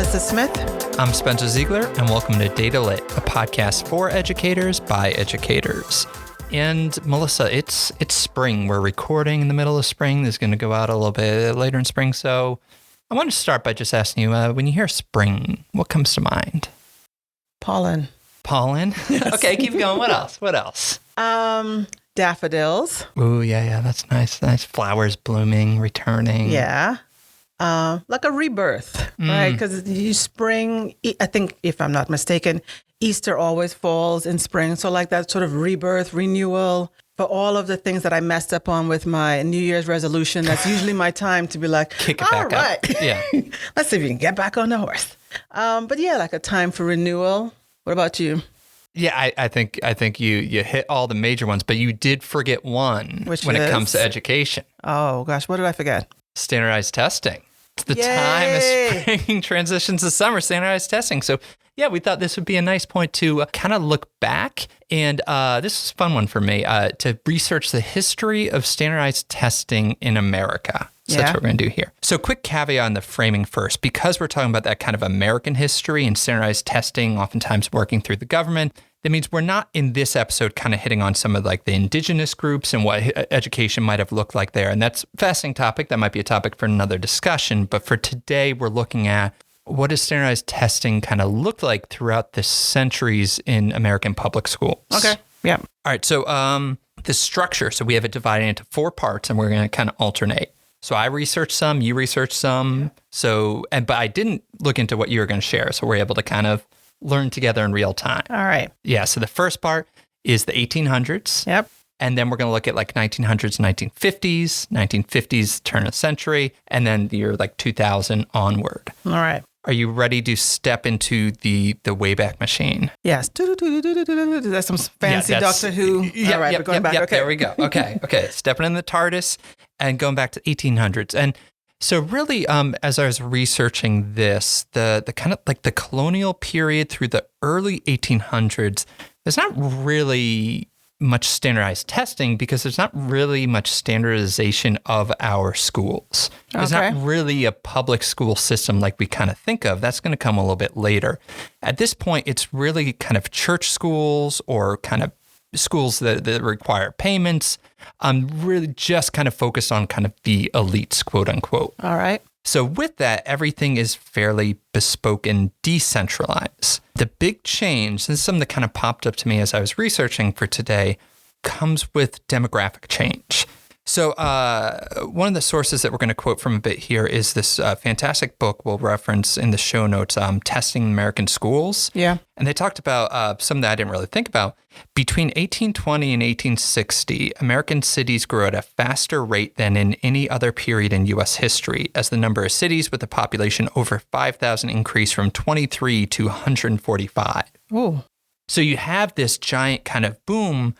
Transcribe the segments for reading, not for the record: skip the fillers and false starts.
Mellisa Smith. I'm Spencer Ziegler, and welcome to Data Lit, a podcast for educators by educators. And Mellisa, it's spring. We're recording in the middle of spring. This is going to go out a little bit later in spring. So I want to start by just asking you, when you hear spring, what comes to mind? Pollen. Pollen? Yes. Okay, keep going. What else? What else? Daffodils. Ooh, yeah, that's nice. Nice flowers blooming, returning. Yeah. Like a rebirth, right? Because spring, I think, if I'm not mistaken, Easter always falls in spring. So like that sort of rebirth, renewal for all of the things that I messed up on with my New Year's resolution. That's usually my time to be like, kick it back up. Yeah. Let's see if we can get back on the horse. But yeah, like a time for renewal. What about you? Yeah, I think you hit all the major ones, but you did forget one when it comes to education. Oh gosh, what did I forget? Standardized testing. It's the time as spring transitions to summer, standardized testing. So yeah, we thought this would be a nice point to kind of look back. And this is a fun one for me, to research the history of standardized testing in America. So that's what we're going to do here. So quick caveat on the framing first, because we're talking about that kind of American history and standardized testing, oftentimes working through the government. That means we're not in this episode kind of hitting on some of like the indigenous groups and what education might have looked like there. And that's a fascinating topic. That might be a topic for another discussion. But for today, we're looking at what does standardized testing kind of look like throughout the centuries in American public schools. Okay. Yeah. All right. So the structure. So we have it divided into 4 parts, and we're going to kind of alternate. So I researched some, you researched some. But I didn't look into what you were going to share. So we're able to kind of learn together in real time. All right. Yeah. So the first part is the 1800s. Yep. And then we're going to look at like 1900s, 1950s, turn of the century, and then the year like 2000 onward. All right. Are you ready to step into the Wayback Machine? Yes. That's some fancy Doctor Who. All right, we're going back. Okay. There we go. Okay. Stepping in the TARDIS and going back to 1800s. And so really, as I was researching this, the kind of like the colonial period through the early 1800s, there's not really much standardized testing because there's not really much standardization of our schools. There's not really a public school system like we kind of think of. That's going to come a little bit later. At this point, it's really kind of church schools or kind of schools that require payments. Really just kind of focused on kind of the elites, quote unquote. All right. So with that, everything is fairly bespoke and decentralized. The big change, and something that kind of popped up to me as I was researching for today, comes with demographic change. So one of the sources that we're going to quote from a bit here is this fantastic book we'll reference in the show notes, Testing American Schools. Yeah. And they talked about something that I didn't really think about. Between 1820 and 1860, American cities grew at a faster rate than in any other period in U.S. history, as the number of cities with a population over 5,000 increased from 23 to 145. Oh. So you have this giant kind of boom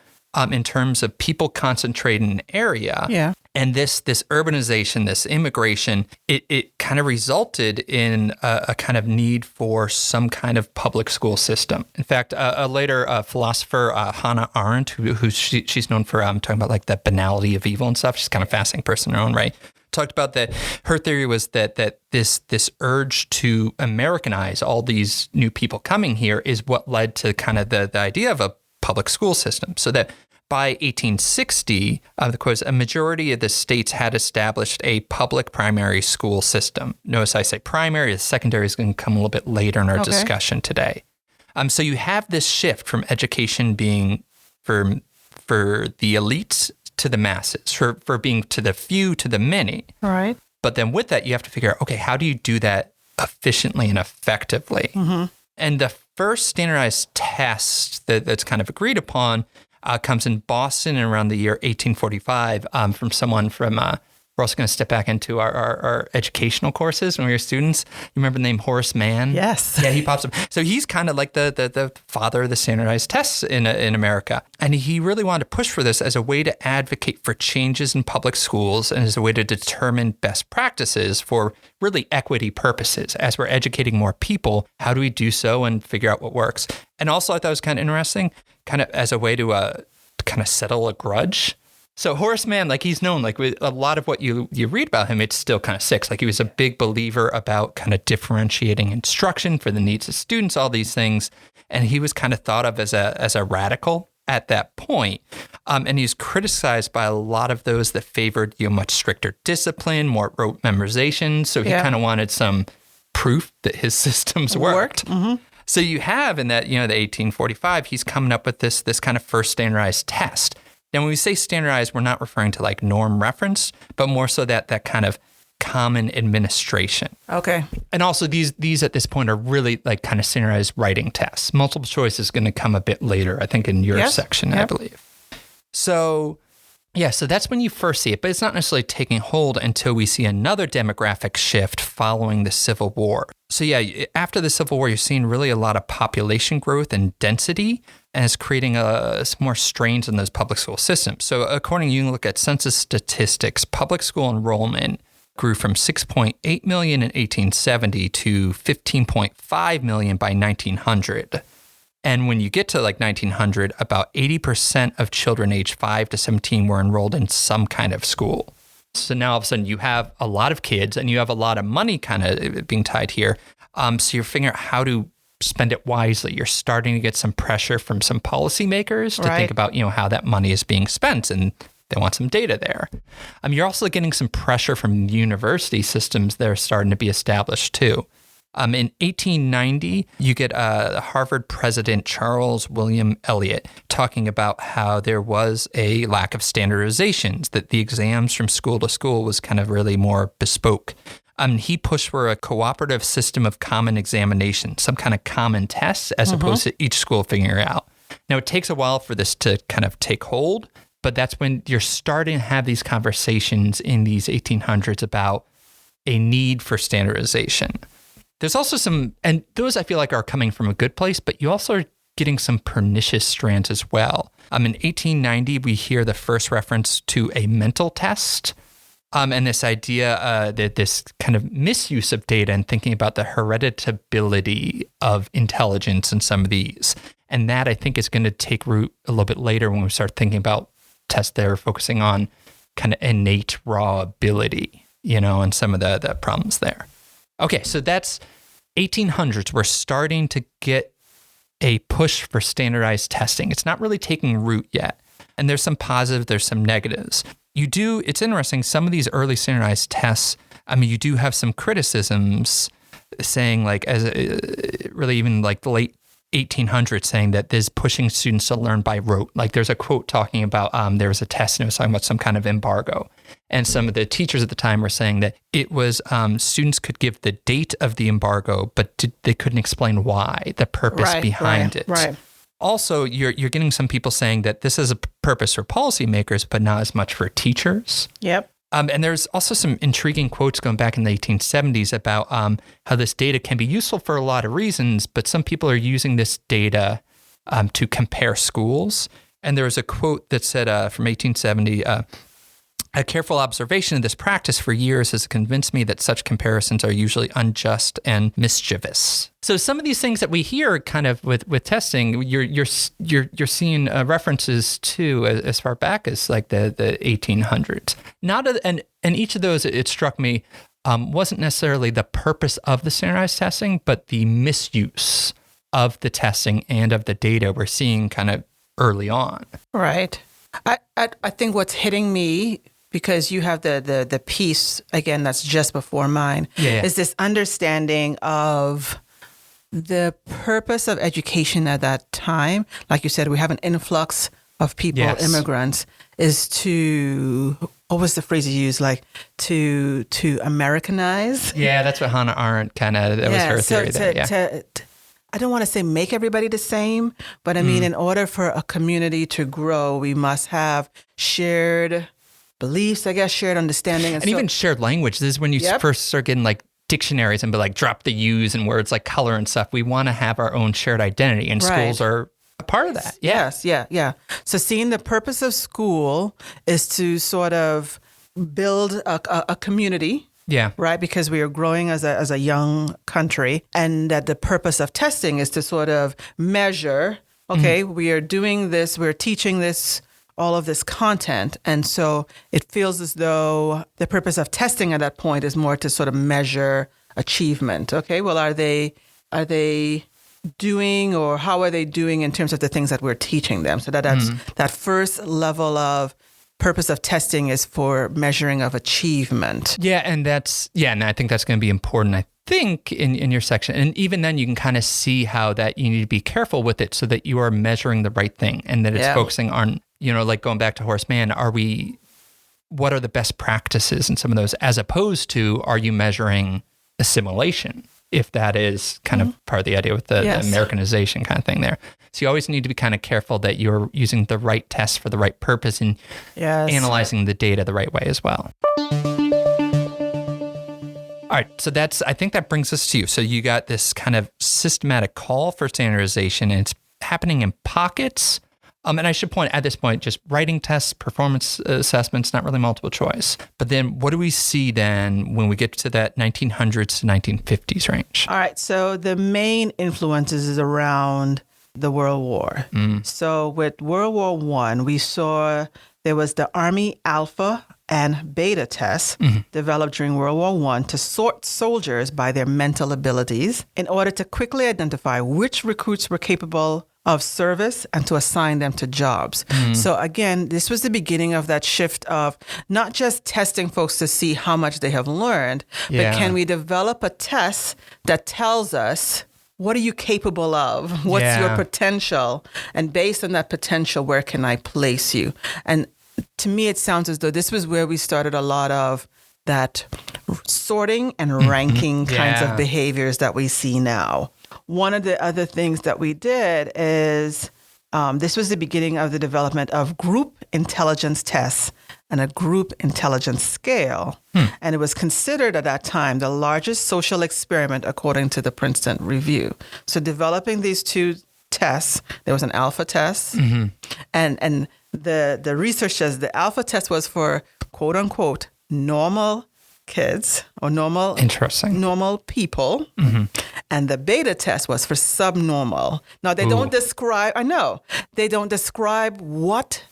in terms of people concentrated in an area. Yeah. And this urbanization, this immigration, it kind of resulted in a kind of need for some kind of public school system. In fact, a later philosopher, Hannah Arendt, who she's known for talking about like the banality of evil and stuff. She's kind of a fascinating person in her own right. Talked about that. Her theory was that this urge to Americanize all these new people coming here is what led to kind of the idea of a public school system. So that by 1860, of course, a majority of the states had established a public primary school system. Notice I say primary, the secondary is going to come a little bit later in our discussion today. So you have this shift from education being for the elites to the masses, for being to the few to the many. All right. But then with that, you have to figure out, okay, how do you do that efficiently and effectively? Mm-hmm. And the first standardized test that's kind of agreed upon comes in Boston in around the year 1845 from someone from, we're also going to step back into our educational courses when we were students. You remember the name Horace Mann? Yes. Yeah, he pops up. So he's kind of like the father of the standardized tests in America. And he really wanted to push for this as a way to advocate for changes in public schools and as a way to determine best practices for really equity purposes. As we're educating more people, how do we do so and figure out what works? And also I thought it was kind of interesting, kind of as a way to kind of settle a grudge. So Horace Mann, like he's known, like with a lot of what you read about him, it's still kind of six. Like he was a big believer about kind of differentiating instruction for the needs of students, all these things. And he was kind of thought of as a radical at that point. And he's criticized by a lot of those that favored, much stricter discipline, more rote memorization. So he kind of wanted some proof that his systems worked. Mm-hmm. So you have in that, the 1845, he's coming up with this kind of first standardized test. Now, when we say standardized, we're not referring to like norm reference, but more so that kind of common administration. Okay. And also these at this point are really like kind of standardized writing tests. Multiple choice is going to come a bit later, I think in your section, I believe. So that's when you first see it, but it's not necessarily taking hold until we see another demographic shift following the Civil War. So after the Civil War, you're seeing really a lot of population growth and density, and it's creating more strains in those public school systems. So according, you can look at census statistics, public school enrollment grew from 6.8 million in 1870 to 15.5 million by 1900. And when you get to like 1900, about 80% of children aged 5 to 17 were enrolled in some kind of school. So now all of a sudden you have a lot of kids and you have a lot of money kind of being tied here. So you're figuring out how to spend it wisely. You're starting to get some pressure from some policymakers to think about, how that money is being spent, and they want some data there. You're also getting some pressure from university systems that are starting to be established too. In 1890, you get Harvard president Charles William Eliot talking about how there was a lack of standardizations, that the exams from school to school was kind of really more bespoke. He pushed for a cooperative system of common examination, some kind of common tests, as opposed to each school figuring it out. Now, it takes a while for this to kind of take hold, but that's when you're starting to have these conversations in these 1800s about a need for standardization. There's also some, and those I feel like are coming from a good place, but you also are getting some pernicious strands as well. In 1890, we hear the first reference to a mental test, and this idea that this kind of misuse of data and thinking about the hereditability of intelligence in some of these. And that I think is going to take root a little bit later when we start thinking about tests that are focusing on kind of innate raw ability, and some of the problems there. Okay, so that's 1800s. We're starting to get a push for standardized testing. It's not really taking root yet. And there's some positives, there's some negatives. It's interesting, some of these early standardized tests, you do have some criticisms saying like, really even like the late 1800s, saying that this pushing students to learn by rote. Like there's a quote talking about, there was a test and it was talking about some kind of embargo. And some of the teachers at the time were saying that it was students could give the date of the embargo, but they couldn't explain why, the purpose behind it. Right. Also, you're getting some people saying that this is a purpose for policymakers, but not as much for teachers. Yep. And there's also some intriguing quotes going back in the 1870s about how this data can be useful for a lot of reasons, but some people are using this data to compare schools. And there was a quote that said from 1870, a careful observation of this practice for years has convinced me that such comparisons are usually unjust and mischievous. So some of these things that we hear kind of with testing, you're seeing references to as far back as like the 1800s. And each of those, it struck me, wasn't necessarily the purpose of the standardized testing, but the misuse of the testing and of the data we're seeing kind of early on. Right. I think what's hitting me, because you have the piece, again, that's just before mine, is this understanding of the purpose of education at that time. Like you said, we have an influx of people, immigrants, is to, what was the phrase you used, like to Americanize? Yeah, that's what Hannah Arendt that was her theory there. I don't want to say make everybody the same, but I mean, in order for a community to grow, we must have shared beliefs, I guess, shared understanding. And even shared language. This is when you first start getting like dictionaries and be like, drop the U's and words like color and stuff. We want to have our own shared identity, and schools are a part of that. Yes. So seeing the purpose of school is to sort of build a community. Yeah. Right. Because we are growing as a young country, and that the purpose of testing is to sort of measure, okay, we are doing this, we're teaching this all of this content. And so it feels as though the purpose of testing at that point is more to sort of measure achievement. Okay, well, are they doing, or how are they doing in terms of the things that we're teaching them? So that's that first level of purpose of testing is for measuring of achievement. Yeah, and I think that's going to be important, I think, in your section. And even then you can kind of see how that you need to be careful with it so that you are measuring the right thing and that it's focusing on, like going back to Horace Mann, what are the best practices in some of those, as opposed to, are you measuring assimilation? If that is kind of part of the idea with the Americanization kind of thing there. So you always need to be kind of careful that you're using the right tests for the right purpose and analyzing the data the right way as well. All right, so I think that brings us to you. So you got this kind of systematic call for standardization, and it's happening in pockets. And I should point at this point, just writing tests, performance assessments, not really multiple choice. But then what do we see then when we get to that 1900s to 1950s range? All right, so the main influences is around the World War. So with World War I, we saw there was the Army Alpha and Beta tests developed during World War I to sort soldiers by their mental abilities in order to quickly identify which recruits were capable of service and to assign them to jobs. So again, this was the beginning of that shift of not just testing folks to see how much they have learned, but can we develop a test that tells us, what are you capable of? What's your potential? And based on that potential, where can I place you? And to me, it sounds as though this was where we started a lot of that sorting and ranking kinds of behaviors that we see now. One of the other things that we did is this was the beginning of the development of group intelligence tests and a group intelligence scale. And it was considered at that time the largest social experiment according to the Princeton Review. So developing these two tests, there was an alpha test, and the research says the alpha test was for quote unquote normal kids or normal people. And the beta test was for subnormal. Now they don't describe, they don't describe what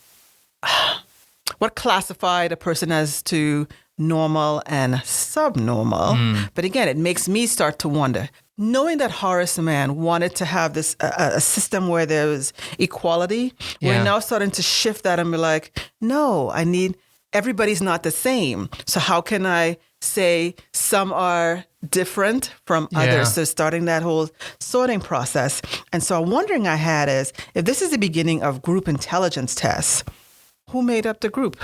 classified a person as to normal and subnormal. But again, it makes me start to wonder, knowing that Horace Mann wanted to have this a system where there was equality, we're now starting to shift that and be like, no, everybody's not the same. So how can I say some are different from others? So starting that whole sorting process. And so a wondering I had is, if this is the beginning of group intelligence tests, who made up the group?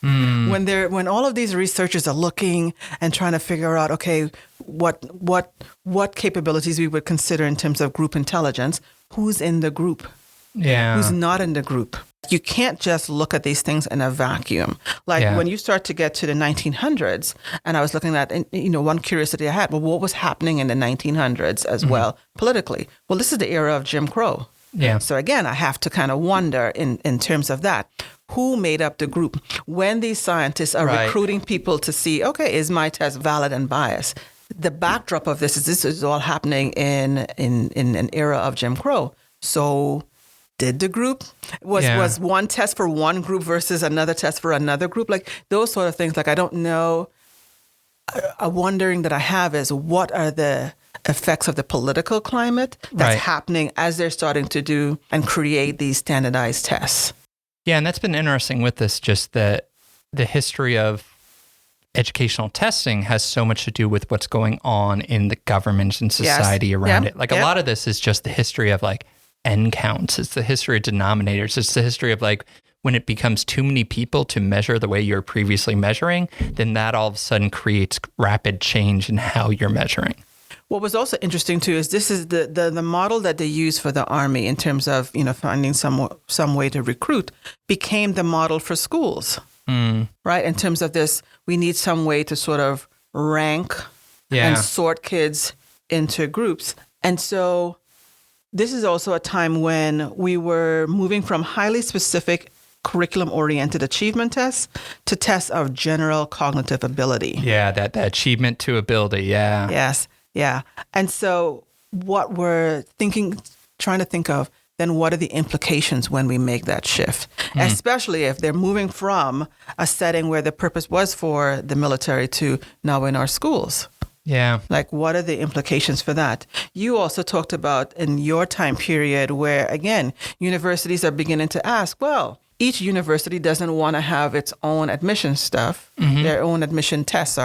When all of these researchers are looking and trying to figure out, okay, what capabilities we would consider in terms of group intelligence, who's in the group? Who's not in the group? You can't just look at these things in a vacuum. When you start to get to the 1900s, and I was looking at, one curiosity I had, well, what was happening in the 1900s as well politically? Well, this is the era of Jim Crow. So again, I have to kind of wonder in terms of that, who made up the group? When these scientists are recruiting people to see, okay, is my test valid and biased? The backdrop of this is all happening in an era of Jim Crow. So did the group, was one test for one group versus another test for another group? Like those sort of things, I don't know. A wondering that I have is, what are the effects of the political climate that's happening as they're starting to do and create these standardized tests? Yeah, and that's been interesting with this, just the history of educational testing has so much to do with what's going on in the government and society around it. A lot of this is just the history of N counts. It's the history of denominators. It's the history of when it becomes too many people to measure the way you're previously measuring, then that all of a sudden creates rapid change in how you're measuring. What was also interesting too is this is the model that they use for the Army in terms of finding some way to recruit became the model for schools, right? In terms of this, we need some way to sort of rank and sort kids into groups, and so this is also a time when we were moving from highly specific curriculum-oriented achievement tests to tests of general cognitive ability. Yeah, that achievement to ability. Yeah. Yes. Yeah. And so what we're trying to think of, then what are the implications when we make that shift? Especially if they're moving from a setting where the purpose was for the military to now in our schools. Yeah. Like, what are the implications for that? You also talked about in your time period where, again, universities are beginning to ask, well, each university doesn't want to have its own admission stuff, their own admission test,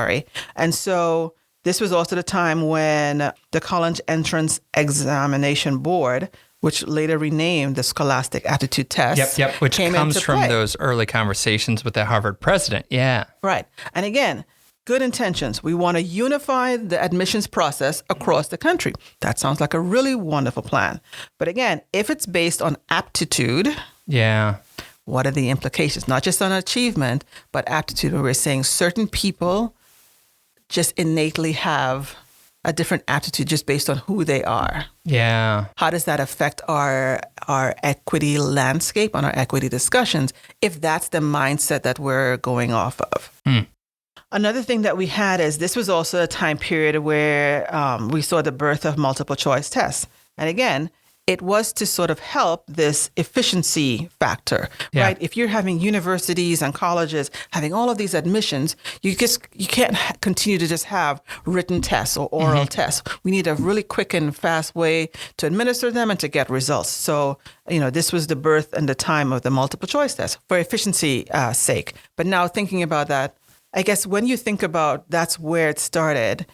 And so this was also the time when the College Entrance Examination Board, which later renamed the Scholastic Aptitude Test. Which comes from those early conversations with the Harvard president. Yeah. Right. And again, good intentions. We want to unify the admissions process across the country. That sounds like a really wonderful plan. But again, if it's based on aptitude, what are the implications? Not just on achievement, but aptitude, where we're saying certain people just innately have a different aptitude just based on who they are. Yeah. How does that affect our equity landscape, on our equity discussions, if that's the mindset that we're going off of? Another thing that we had is this was also a time period where we saw the birth of multiple choice tests. And again, it was to sort of help this efficiency factor, right? If you're having universities and colleges having all of these admissions, you can't continue to just have written tests or oral tests. We need a really quick and fast way to administer them and to get results. So, this was the birth and the time of the multiple choice test for efficiency sake. But now thinking about that, I guess when you think about that's where it started,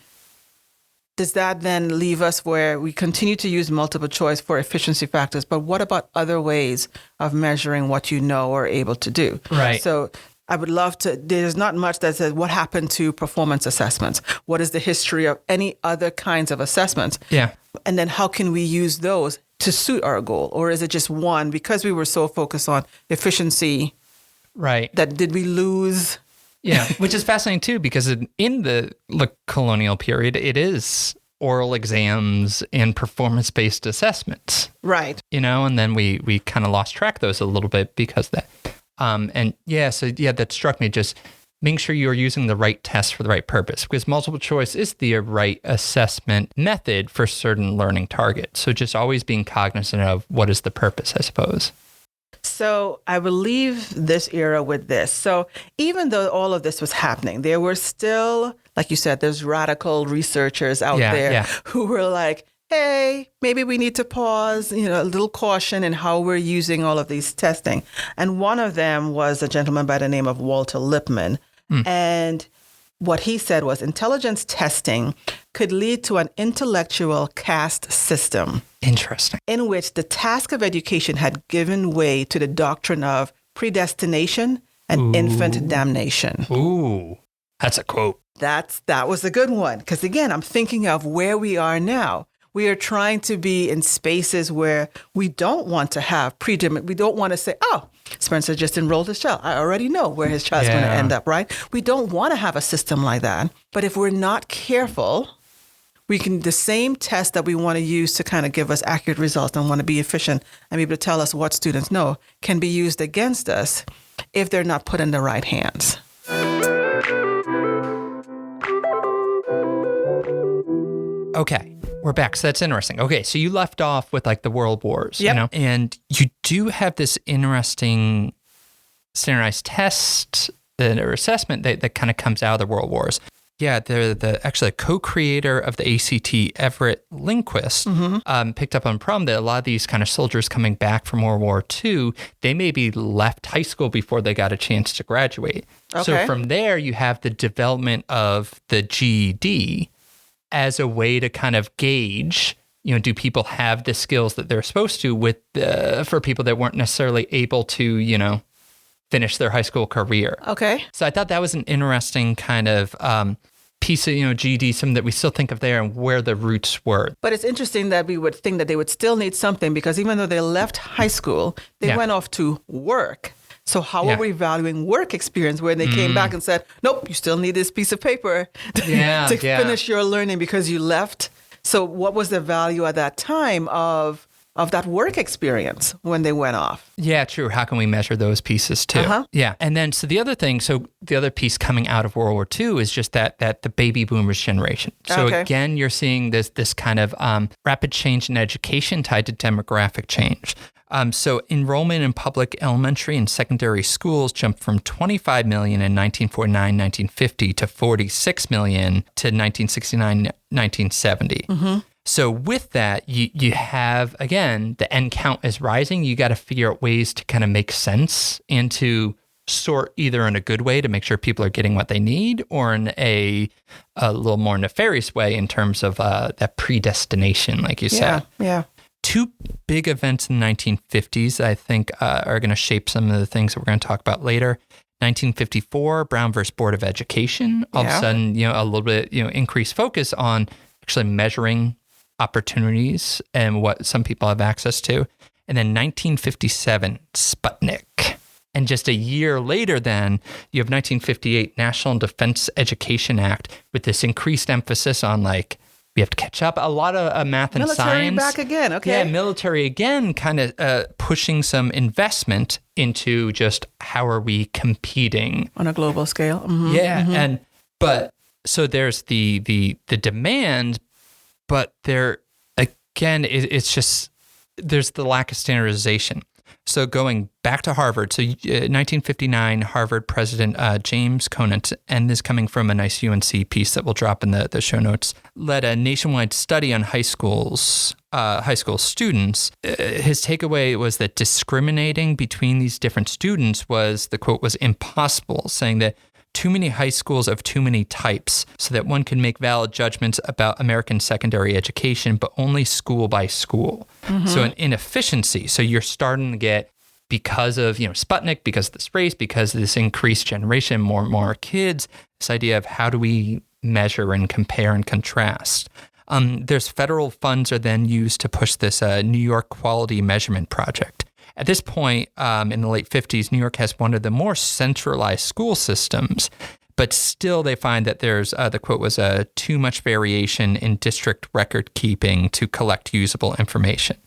does that then leave us where we continue to use multiple choice for efficiency factors, but what about other ways of measuring what you know or able to do? Right. So I would love to, there's not much that says what happened to performance assessments? What is the history of any other kinds of assessments? Yeah. And then how can we use those to suit our goal? Or is it just one, because we were so focused on efficiency, right, that did we lose? Yeah, which is fascinating too, because in the colonial period, it is oral exams and performance-based assessments. Right. And then we kind of lost track of those a little bit because of that. That struck me, just making sure you are using the right test for the right purpose, because multiple choice is the right assessment method for certain learning targets. So just always being cognizant of what is the purpose, I suppose. So I will leave this era with this. So even though all of this was happening, there were still, like you said, there's radical researchers out there who were like, hey, maybe we need to pause, a little caution in how we're using all of these testing. And one of them was a gentleman by the name of Walter Lippmann. And what he said was intelligence testing could lead to an intellectual caste system. Interesting. In which the task of education had given way to the doctrine of predestination and infant damnation. Ooh, that's a quote. That was a good one. Because again, I'm thinking of where we are now. We are trying to be in spaces where we don't want to have predetermined. We don't want to say, oh, Spencer just enrolled his child. I already know where his child's going to end up, right? We don't want to have a system like that. But if we're not careful, the same test that we want to use to kind of give us accurate results and want to be efficient and be able to tell us what students know can be used against us if they're not put in the right hands. Okay, we're back. So that's interesting. Okay, so you left off with the World Wars, and you do have this interesting standardized test or assessment that kind of comes out of the World Wars. Yeah, the actually co-creator of the ACT, Everett Lindquist, picked up on a problem that a lot of these kind of soldiers coming back from World War II, they maybe left high school before they got a chance to graduate. Okay. So from there, you have the development of the GED as a way to kind of gauge, do people have the skills that they're supposed to for people that weren't necessarily able to, finish their high school career. Okay. So I thought that was an interesting kind of piece of, GED, something that we still think of there and where the roots were. But it's interesting that we would think that they would still need something because even though they left high school, they went off to work. So how are we valuing work experience when they came back and said, nope, you still need this piece of paper to finish your learning because you left? So what was the value at that time of of that work experience when they went off. Yeah, true. How can we measure those pieces too? Yeah. And then, so the other piece coming out of World War II is just that the baby boomers generation. So again, you're seeing this kind of rapid change in education tied to demographic change. So enrollment in public elementary and secondary schools jumped from 25 million in 1949-1950 to 46 million to 1969-1970. So with that, you have, again, the end count is rising. You got to figure out ways to kind of make sense and to sort either in a good way to make sure people are getting what they need, or in a little more nefarious way in terms of that predestination, like you said. Yeah. Two big events in the 1950s, I think, are going to shape some of the things that we're going to talk about later. 1954, Brown versus Board of Education. All of a sudden, a little bit, increased focus on actually measuring opportunities and what some people have access to. And then 1957, Sputnik. And just a year later then, you have 1958 National Defense Education Act with this increased emphasis on we have to catch up. A lot of math and science. Military back again, okay. Yeah, military again, kind of pushing some investment into just how are we competing. On a global scale. Yeah, but so there's the demand, but there, again, it's just, there's the lack of standardization. So going back to Harvard, so 1959, Harvard President James Conant, and this coming from a nice UNC piece that we'll drop in the show notes, led a nationwide study on high school students. His takeaway was that discriminating between these different students was, the quote was, impossible, saying that too many high schools of too many types so that one can make valid judgments about American secondary education, but only school by school. So an inefficiency. So you're starting to get, because of Sputnik, because of this race, because of this increased generation, more and more kids, this idea of how do we measure and compare and contrast. There's federal funds are then used to push this New York Quality Measurement Project. At this point, in the late 50s, New York has one of the more centralized school systems, but still they find that there's, the quote was, too much variation in district record keeping to collect usable information.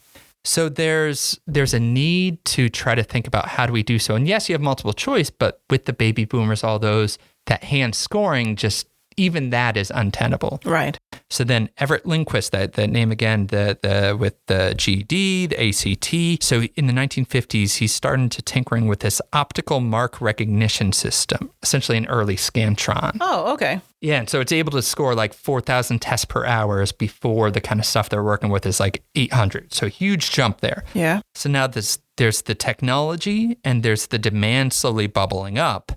So there's a need to try to think about how do we do so. And yes, you have multiple choice, but with the baby boomers, all those, that hand scoring, just even that is untenable. Right. So then Everett Lindquist, the name again, with the GED, the ACT. So in the 1950s, he's starting to tinkering with this optical mark recognition system, essentially an early Scantron. Oh, okay. Yeah, and so it's able to score 4,000 tests per hour before the kind of stuff they're working with is 800. So huge jump there. Yeah. So now there's the technology and there's the demand slowly bubbling up.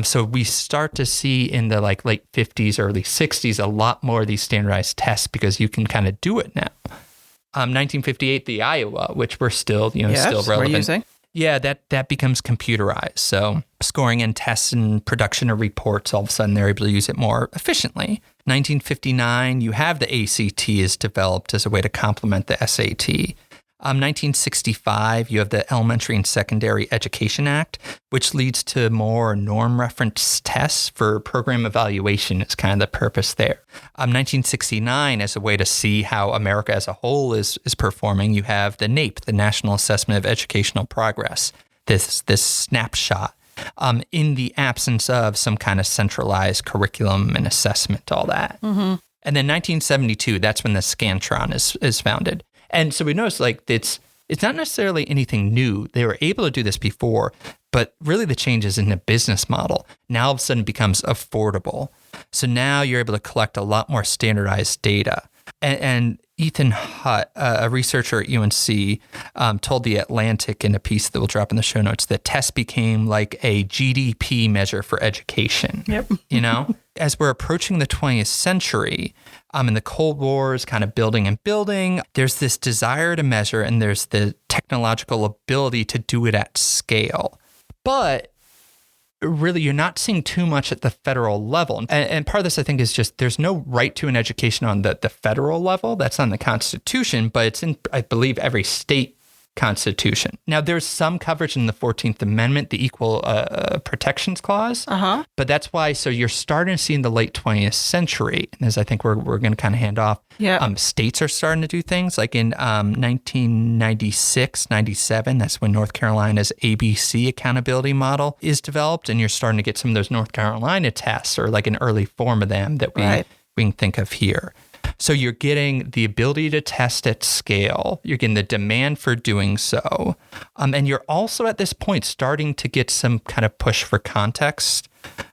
So we start to see in the late 50s, early 60s, a lot more of these standardized tests because you can kind of do it now. 1958, the Iowa, which we're still, still relevant. We're using. Yeah, that becomes computerized. So scoring and tests and production of reports, all of a sudden they're able to use it more efficiently. 1959, you have the ACT is developed as a way to complement the SAT. 1965, you have the Elementary and Secondary Education Act, which leads to more norm reference tests for program evaluation. It's kind of the purpose there. 1969, as a way to see how America as a whole is performing, you have the NAEP, the National Assessment of Educational Progress, this snapshot. In the absence of some kind of centralized curriculum and assessment, all that. And then 1972, that's when the Scantron is founded. And so we notice it's not necessarily anything new. They were able to do this before, but really the change is in the business model. Now all of a sudden it becomes affordable. So now you're able to collect a lot more standardized data. And Ethan Hutt, a researcher at UNC, told The Atlantic in a piece that we'll drop in the show notes that tests became like a GDP measure for education. Yep. As we're approaching the 20th century, and the Cold War is kind of building, there's this desire to measure and there's the technological ability to do it at scale. But really, you're not seeing too much at the federal level. And part of this, I think, is just there's no right to an education on the federal level. That's on the Constitution, but it's in, I believe, every state Constitution. Now, there's some coverage in the 14th Amendment, the Equal Protections Clause, but that's why, so you're starting to see in the late 20th century, and as I think we're going to kind of hand off, states are starting to do things like in 1996, 97, that's when North Carolina's ABC accountability model is developed, and you're starting to get some of those North Carolina tests or like an early form of them that we can think of here. So you're getting the ability to test at scale. You're getting the demand for doing so. And you're also at this point starting to get some kind of push for context.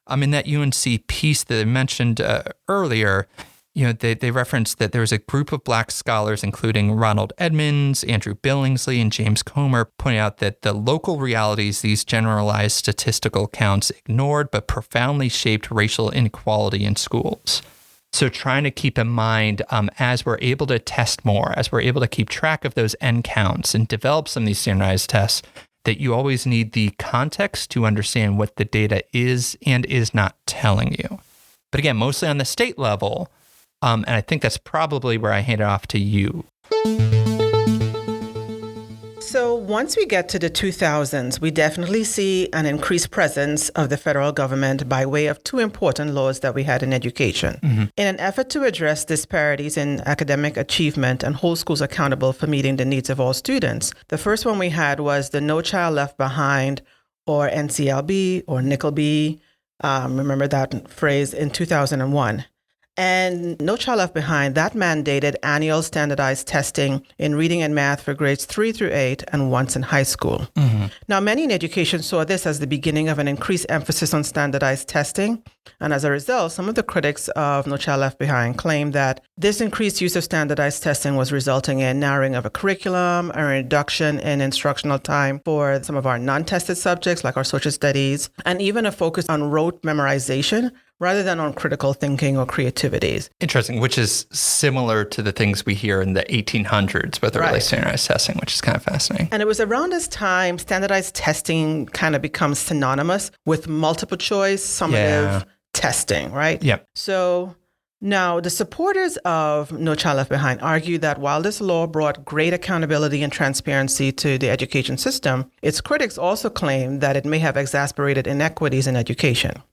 In that UNC piece that I mentioned earlier, they referenced that there was a group of Black scholars, including Ronald Edmonds, Andrew Billingsley, and James Comer, pointing out that the local realities these generalized statistical counts ignored but profoundly shaped racial inequality in schools. So trying to keep in mind, as we're able to test more, as we're able to keep track of those N counts and develop some of these standardized tests, that you always need the context to understand what the data is and is not telling you. But again, mostly on the state level, and I think that's probably where I hand it off to you. So once we get to the 2000s, we definitely see an increased presence of the federal government by way of two important laws that we had in education. In an effort to address disparities in academic achievement and hold schools accountable for meeting the needs of all students, the first one we had was the No Child Left Behind, or NCLB, or NICLB. Remember that phrase, in 2001. And No Child Left Behind, that mandated annual standardized testing in reading and math for grades 3 through 8 and once in high school. Now, many in education saw this as the beginning of an increased emphasis on standardized testing. And as a result, some of the critics of No Child Left Behind claimed that this increased use of standardized testing was resulting in narrowing of a curriculum, a reduction in instructional time for some of our non-tested subjects like our social studies, and even a focus on rote memorization rather than on critical thinking or creativities. Interesting, which is similar to the things we hear in the 1800s with early standardized testing, which is kind of fascinating. And it was around this time standardized testing kind of becomes synonymous with multiple choice summative testing, right? Yep. So now the supporters of No Child Left Behind argue that while this law brought great accountability and transparency to the education system, its critics also claim that it may have exacerbated inequities in education.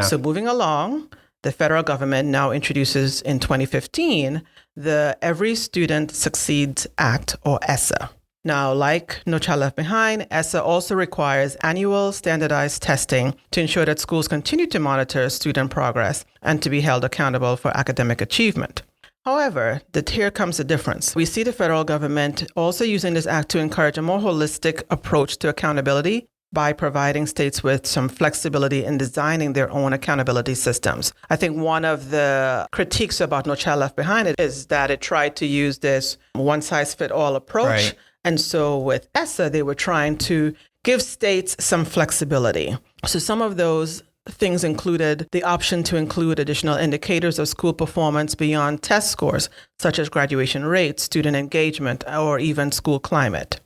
So moving along, the federal government now introduces in 2015 the Every Student Succeeds Act, or ESSA. Now, like No Child Left Behind, ESSA also requires annual standardized testing to ensure that schools continue to monitor student progress and to be held accountable for academic achievement. However, here comes the difference. We see the federal government also using this act to encourage a more holistic approach to accountability by providing states with some flexibility in designing their own accountability systems. I think one of the critiques about No Child Left Behind is that it tried to use this one-size-fits-all approach. Right. And so with ESSA, they were trying to give states some flexibility. So some of those things included the option to include additional indicators of school performance beyond test scores, such as graduation rates, student engagement, or even school climate.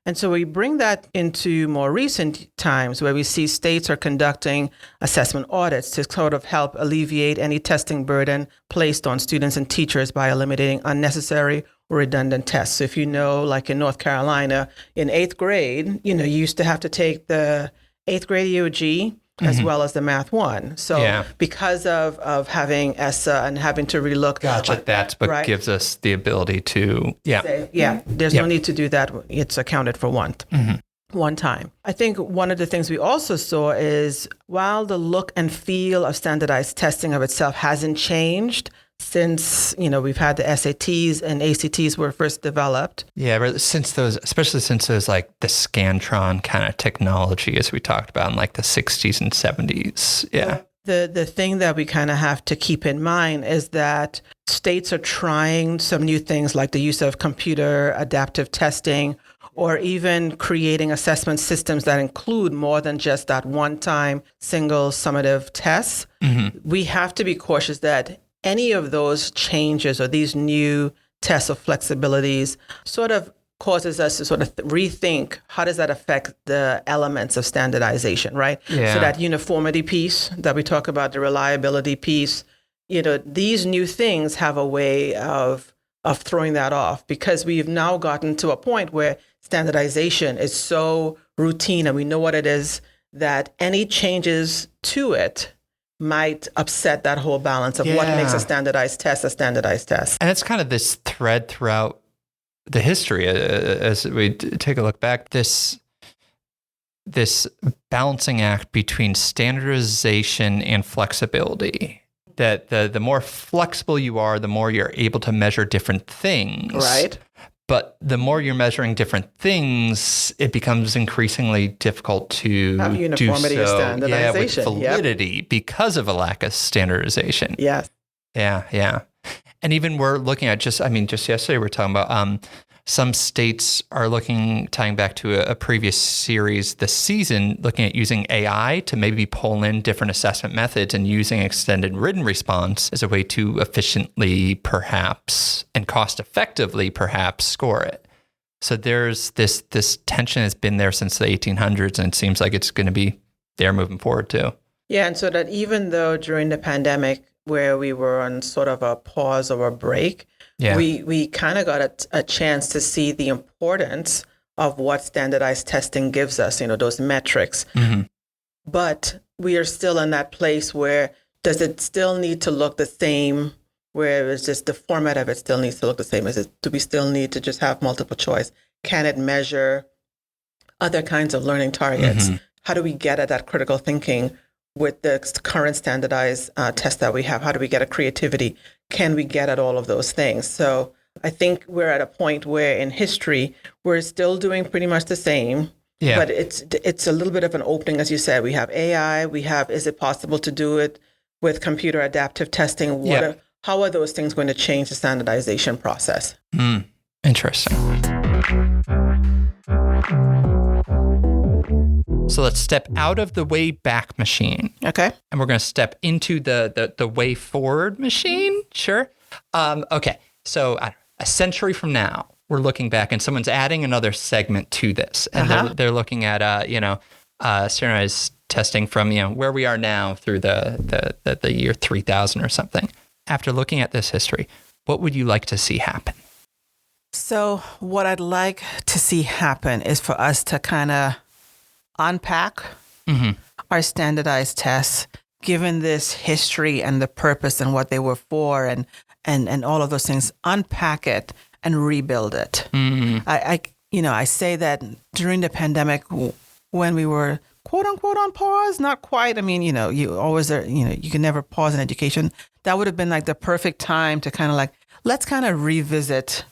And so we bring that into more recent times where we see states are conducting assessment audits to sort of help alleviate any testing burden placed on students and teachers by eliminating unnecessary or redundant tests. So if you know, like in North Carolina, in 8th grade, you used to have to take the 8th grade EOG as well as the Math 1. So because of having ESSA and having to relook. Gotcha. That's what gives us the ability to, say, there's no need to do that. It's accounted for one time. I think one of the things we also saw is while the look and feel of standardized testing of itself hasn't changed since, we've had the SATs and ACTs were first developed. Yeah, especially since there's like the Scantron kind of technology as we talked about in like the 60s and 70s. Yeah. The thing that we kind of have to keep in mind is that states are trying some new things like the use of computer adaptive testing, or even creating assessment systems that include more than just that one-time single summative test. We have to be cautious that any of those changes or these new tests or flexibilities sort of causes us to sort of rethink how does that affect the elements of standardization, right? Yeah. So that uniformity piece that we talk about, the reliability piece, these new things have a way of throwing that off, because we've now gotten to a point where standardization is so routine and we know what it is, that any changes to it might upset that whole balance of what makes a standardized test a standardized test. And it's kind of this thread throughout the history as we take a look back, this balancing act between standardization and flexibility. That the more flexible you are, the more you're able to measure different things. Right. But the more you're measuring different things, it becomes increasingly difficult to have uniformity do so. of standardization. With validity because of a lack of standardization. Yes. Yeah. And even we're looking at just yesterday we're talking about some states are tying back to a previous series this season, looking at using AI to maybe pull in different assessment methods and using extended written response as a way to efficiently perhaps and cost effectively perhaps score it. So there's this tension has been there since the 1800s, and it seems like it's going to be there moving forward too. Yeah, and so that even though during the pandemic where we were on sort of a pause or a break, we kind of got a chance to see the importance of what standardized testing gives us, those metrics. Mm-hmm. But we are still in that place where does it still need to look the same, where it's just the format of it still needs to look the same? Do we still need to just have multiple choice? Can it measure other kinds of learning targets? Mm-hmm. How do we get at that critical thinking with the current standardized test that we have? How do we get at creativity? Can we get at all of those things? So I think we're at a point where in history, we're still doing pretty much the same, but it's a little bit of an opening. As you said, we have AI, is it possible to do it with computer adaptive testing? How are those things going to change the standardization process? Interesting. So let's step out of the way back machine. Okay. And we're going to step into the way forward machine. Sure. Okay. So a century from now, we're looking back and someone's adding another segment to this. And they're looking at, standardized testing from, where we are now through the year 3000 or something. After looking at this history, what would you like to see happen? So what I'd like to see happen is for us to kind of unpack our standardized tests, given this history and the purpose and what they were for and all of those things, unpack it and rebuild it. Mm-hmm. I say that during the pandemic when we were quote unquote on pause, not quite. I mean, you always are, you can never pause in education. That would have been like the perfect time to kind of let's kind of revisit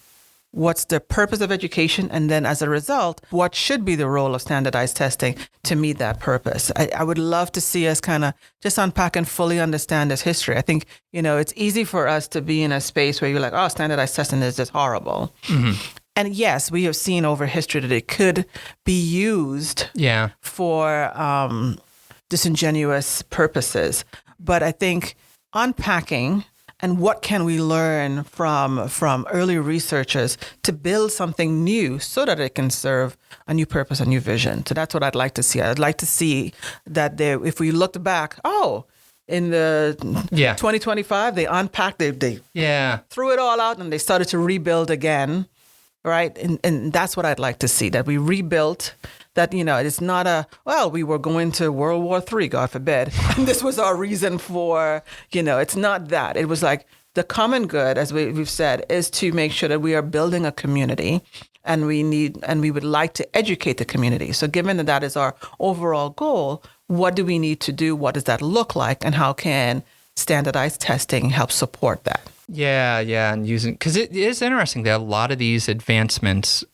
what's the purpose of education, and then as a result, what should be the role of standardized testing to meet that purpose. I would love to see us kind of just unpack and fully understand this history. I think, it's easy for us to be in a space where you're like, oh, standardized testing is just horrible. Mm-hmm. And yes, we have seen over history that it could be used for disingenuous purposes. But I think unpacking and what can we learn from early researchers to build something new so that it can serve a new purpose, a new vision. So that's what I'd like to see. I'd like to see that if we looked back, in the 2025, they unpacked, they threw it all out and they started to rebuild again, right? And that's what I'd like to see, that we rebuilt. That, it's not we were going to World War III, God forbid. And this was our reason for, it's not that. It was like the common good, as we've said, is to make sure that we are building a community and we would like to educate the community. So given that is our overall goal, what do we need to do? What does that look like? And how can standardized testing help support that? Yeah. And because it is interesting that a lot of these advancements,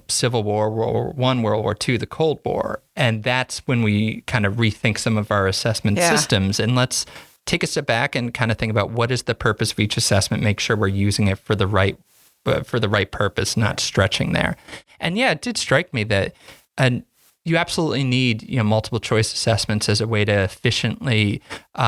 Civil War, World War I, World War II, the Cold War. And that's when we kind of rethink some of our assessment systems. And let's take a step back and kind of think about what is the purpose of each assessment, make sure we're using it for the right purpose, not stretching there. And it did strike me that you absolutely need multiple choice assessments as a way to efficiently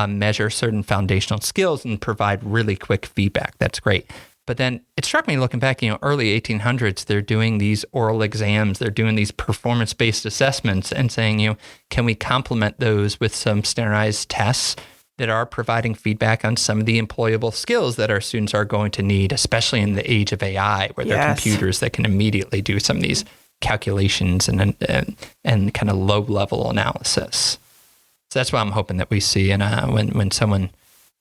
measure certain foundational skills and provide really quick feedback. That's great. But then it struck me looking back, early 1800s, they're doing these oral exams, they're doing these performance-based assessments and saying, can we complement those with some standardized tests that are providing feedback on some of the employable skills that our students are going to need, especially in the age of AI, where there are computers that can immediately do some of these calculations and kind of low-level analysis. So that's what I'm hoping that we see. And when someone,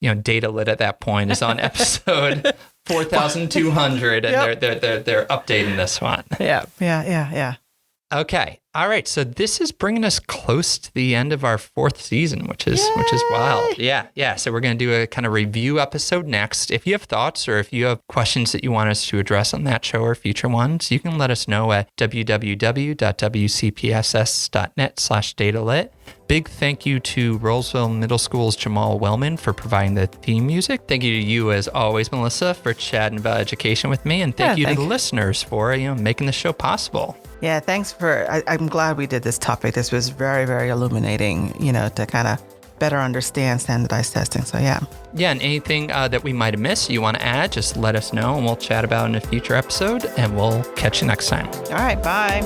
data lit at that point is on episode 4,200 and they're updating this one. Yeah. Okay. All right. So this is bringing us close to the end of our 4th season, which is wild. Yeah. So we're going to do a kind of review episode next. If you have thoughts or if you have questions that you want us to address on that show or future ones, you can let us know at www.wcpss.net/datalit. Big thank you to Rolesville Middle School's Jamaal Wellman for providing the theme music. Thank you to you, as always, Mellisa, for chatting about education with me. And thank you to the listeners for making the show possible. Yeah, thanks I'm glad we did this topic. This was very, very illuminating, to kind of better understand standardized testing. So, yeah. Yeah, and anything that we might have missed you want to add, just let us know and we'll chat about it in a future episode. And we'll catch you next time. All right, bye.